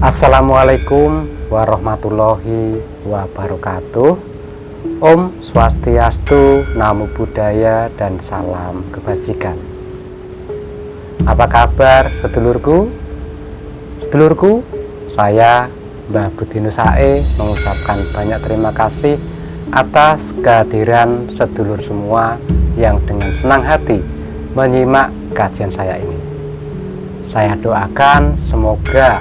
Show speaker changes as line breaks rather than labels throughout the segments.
Assalamualaikum warahmatullahi wabarakatuh. Om Swastiastu, Namo Buddhaya, dan salam kebajikan. Apa kabar sedulurku? Sedulurku, saya Mbah Budi Nusae mengucapkan banyak terima kasih atas kehadiran sedulur semua yang dengan senang hati menyimak kajian saya ini. Saya doakan semoga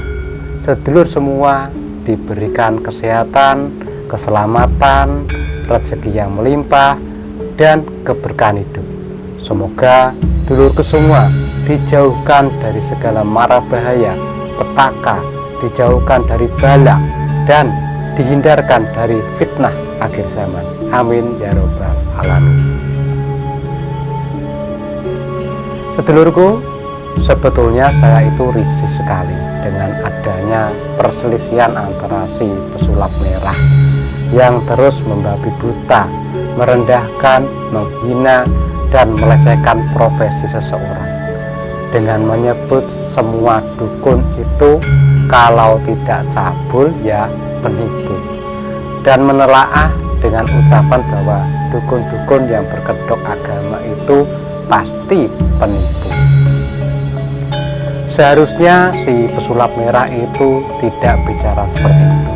sedulur semua diberikan kesehatan, keselamatan, rezeki yang melimpah, dan keberkahan hidup. Semoga dulurku semua dijauhkan dari segala mara bahaya, petaka, dijauhkan dari bala, dan dihindarkan dari fitnah akhir zaman. Amin ya robbal alamin. Sedulurku, sebetulnya saya itu risih sekali dengan adanya perselisihan antara si pesulap merah yang terus membabi buta, merendahkan, menghina, dan melecehkan profesi seseorang dengan menyebut semua dukun itu kalau tidak cabul ya penipu, dan menelaah dengan ucapan bahwa dukun-dukun yang berkedok agama itu pasti penipu. Seharusnya si pesulap merah itu tidak bicara seperti itu.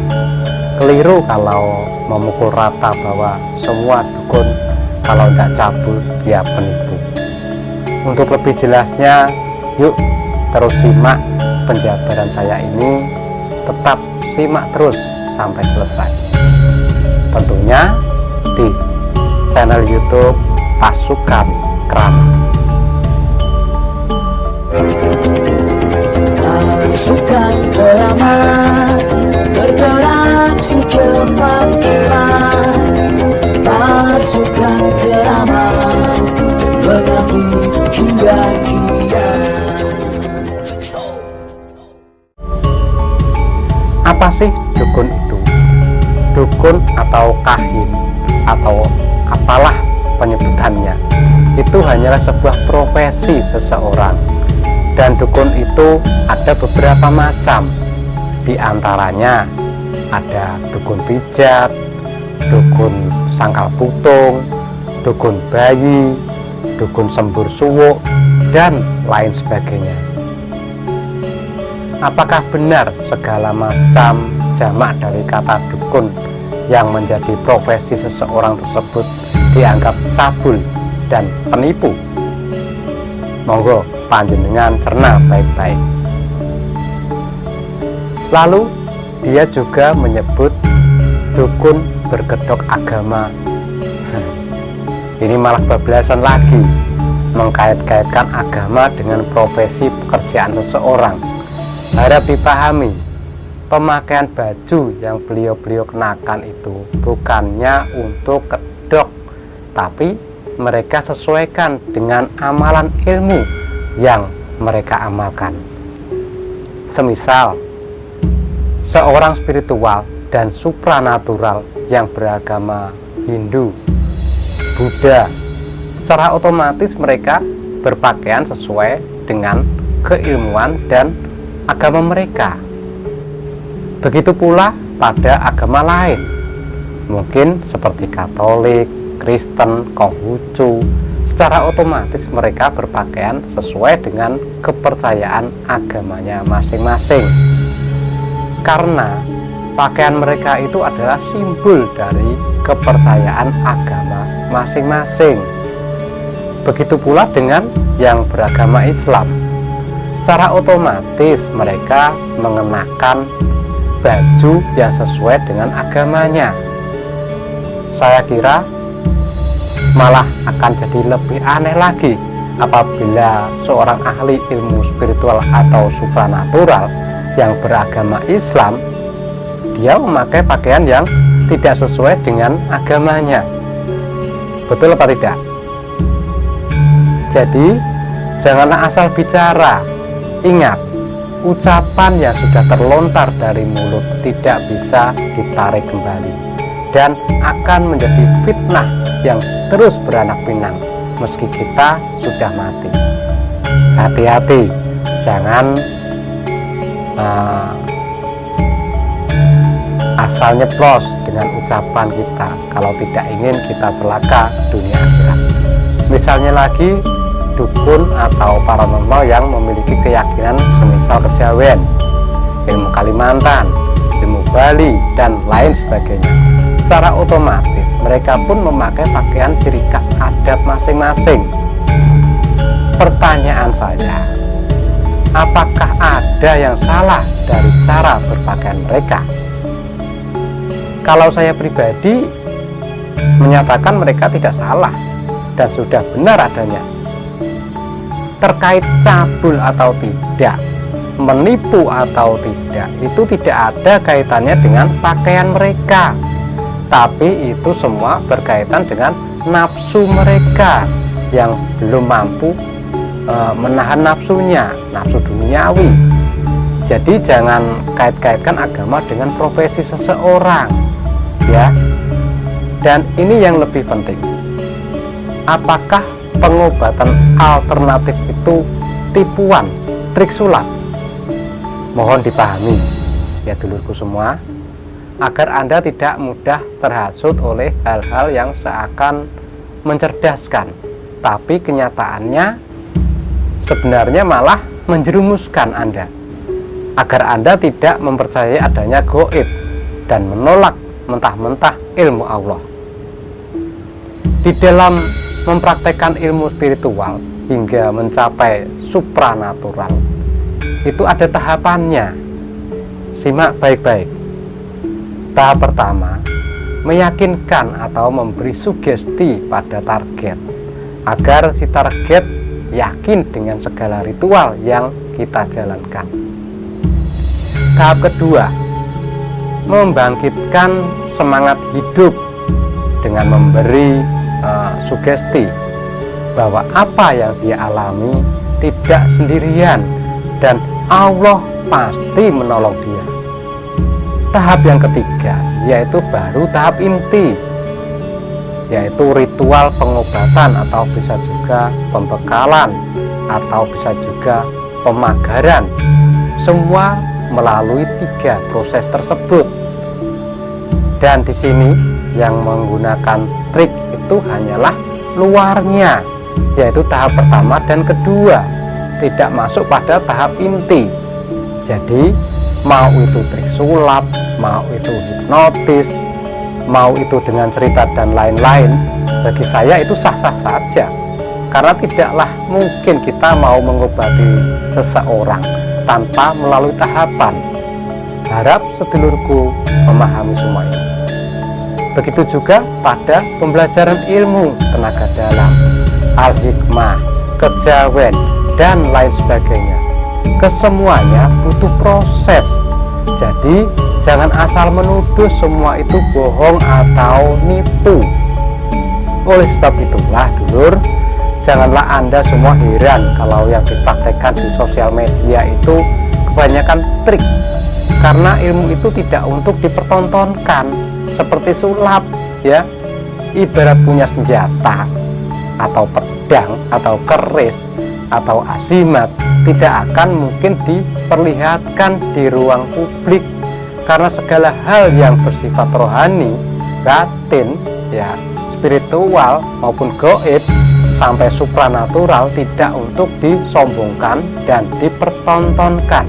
Keliru kalau memukul rata bahwa semua dukun kalau tidak cabul dia penipu. Untuk lebih jelasnya, yuk terus simak penjabaran saya ini. Tetap simak terus sampai selesai. Tentunya di channel YouTube Pasukan Krama.
Pasukan Krama bergerak secepat kilat. Pasukan Krama mengabdi hingga kiamat.
Apa sih dukun itu? Dukun atau kahin atau apalah penyebutannya, itu hanyalah sebuah profesi seseorang. Dan dukun itu ada beberapa macam. Di antaranya ada dukun pijat, dukun sangkal putung, dukun bayi, dukun sembur suwuk, dan lain sebagainya. Apakah benar segala macam jamak dari kata dukun yang menjadi profesi seseorang tersebut dianggap cabul dan penipu? Monggo panjenengan cerna baik-baik. Lalu dia juga menyebut dukun berkedok agama. Ini malah bablasan lagi, mengkait-kaitkan agama dengan profesi pekerjaan seseorang. Harap dipahami, pemakaian baju yang beliau-beliau kenakan itu bukannya untuk kedok, tapi mereka sesuaikan dengan amalan ilmu yang mereka amalkan. Semisal seorang spiritual dan supranatural yang beragama Hindu, Buddha, secara otomatis mereka berpakaian sesuai dengan keilmuan dan agama mereka. Begitu pula pada agama lain, mungkin seperti Katolik, Kristen, Konghucu, secara otomatis mereka berpakaian sesuai dengan kepercayaan agamanya masing-masing. Karena pakaian mereka itu adalah simbol dari kepercayaan agama masing-masing. Begitu pula dengan yang beragama Islam. Secara otomatis mereka mengenakan baju yang sesuai dengan agamanya. Saya kira malah akan jadi lebih aneh lagi apabila seorang ahli ilmu spiritual atau supranatural yang beragama Islam, dia memakai pakaian yang tidak sesuai dengan agamanya. Betul apa tidak? Jadi janganlah asal bicara. Ingat, ucapan yang sudah terlontar dari mulut tidak bisa ditarik kembali dan akan menjadi fitnah yang terus beranak pinang meski kita sudah mati. Hati-hati, jangan asal nyeplos dengan ucapan kita kalau tidak ingin kita celaka dunia akhirat. Misalnya lagi dukun atau paranormal yang memiliki keyakinan semisal kejawen, ilmu Kalimantan, ilmu Bali, dan lain sebagainya. Secara otomatis mereka pun memakai pakaian ciri khas adat masing-masing. Pertanyaan saya, apakah ada yang salah dari cara berpakaian mereka? Kalau saya pribadi menyatakan mereka tidak salah dan sudah benar adanya. Terkait cabul atau tidak, menipu atau tidak, itu tidak ada kaitannya dengan pakaian mereka, tapi itu semua berkaitan dengan nafsu mereka yang belum mampu menahan nafsunya, nafsu duniawi. Jadi jangan kait-kaitkan agama dengan profesi seseorang, ya. Dan ini yang lebih penting, apakah pengobatan alternatif itu tipuan, trik sulap? Mohon dipahami ya dulurku semua, agar Anda tidak mudah terhasut oleh hal-hal yang seakan mencerdaskan, tapi kenyataannya sebenarnya malah menjerumuskan Anda, agar Anda tidak mempercayai adanya gaib dan menolak mentah-mentah ilmu Allah. Di dalam mempraktekkan ilmu spiritual hingga mencapai supranatural, itu ada tahapannya. Simak baik-baik. Tahap pertama, meyakinkan atau memberi sugesti pada target, agar si target yakin dengan segala ritual yang kita jalankan. Tahap kedua, membangkitkan semangat hidup dengan memberi sugesti bahwa apa yang dia alami tidak sendirian dan Allah pasti menolong dia. Tahap yang ketiga yaitu baru tahap inti, yaitu ritual pengobatan atau bisa juga pembekalan atau bisa juga pemagaran. Semua melalui 3 proses tersebut. Dan di sini yang menggunakan trik itu hanyalah luarnya, yaitu tahap pertama dan kedua, tidak masuk pada tahap inti. Jadi mau itu trik sulap, mau itu hipnotis, mau itu dengan cerita dan lain-lain, bagi saya itu sah-sah saja, karena tidaklah mungkin kita mau mengobati seseorang tanpa melalui tahapan. Harap sedulurku memahami semua ini. Begitu juga pada pembelajaran ilmu tenaga dalam, al-hikmah, kejawen, dan lain sebagainya. Kesemuanya butuh proses. Jadi jangan asal menuduh semua itu bohong atau nipu. Oleh sebab itulah dulur, janganlah Anda semua heran kalau yang dipraktekkan di sosial media itu kebanyakan trik, karena ilmu itu tidak untuk dipertontonkan seperti sulap, ya. Ibarat punya senjata atau pedang atau keris atau asimat, tidak akan mungkin diperlihatkan di ruang publik, karena segala hal yang bersifat rohani, batin, ya, spiritual maupun gaib sampai supranatural tidak untuk disombongkan dan dipertontonkan.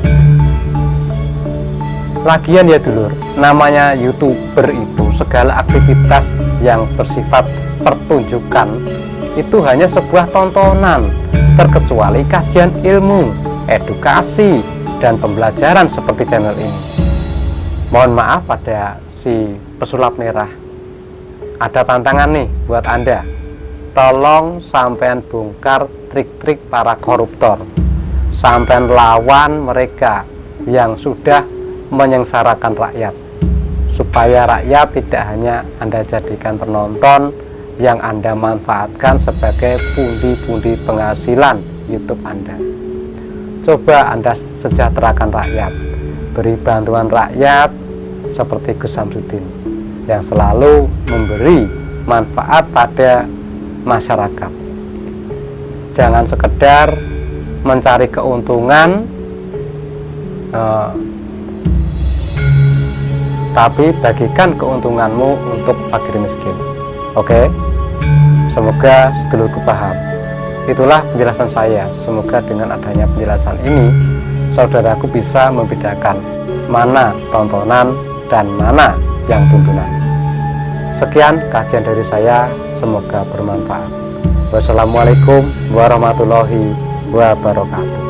Lagian ya dulur, namanya YouTuber itu segala aktivitas yang bersifat pertunjukan itu hanya sebuah tontonan, terkecuali kajian ilmu, edukasi, dan pembelajaran seperti channel ini. Mohon maaf pada si pesulap merah, ada tantangan nih buat Anda. Tolong sampean bongkar trik-trik para koruptor, sampean lawan mereka yang sudah menyengsarakan rakyat, supaya rakyat tidak hanya Anda jadikan penonton yang Anda manfaatkan sebagai pundi-pundi penghasilan YouTube Anda. Coba Anda sejahterakan rakyat, beri bantuan rakyat seperti Gus Samsudin yang selalu memberi manfaat pada masyarakat. Jangan sekedar mencari keuntungan tapi bagikan keuntunganmu untuk fakir miskin. Oke, semoga sedulurku paham. Itulah penjelasan saya. Semoga dengan adanya penjelasan ini, saudaraku bisa membedakan mana tontonan dan mana yang tuntunan. Sekian kajian dari saya, semoga bermanfaat. Wassalamualaikum warahmatullahi wabarakatuh.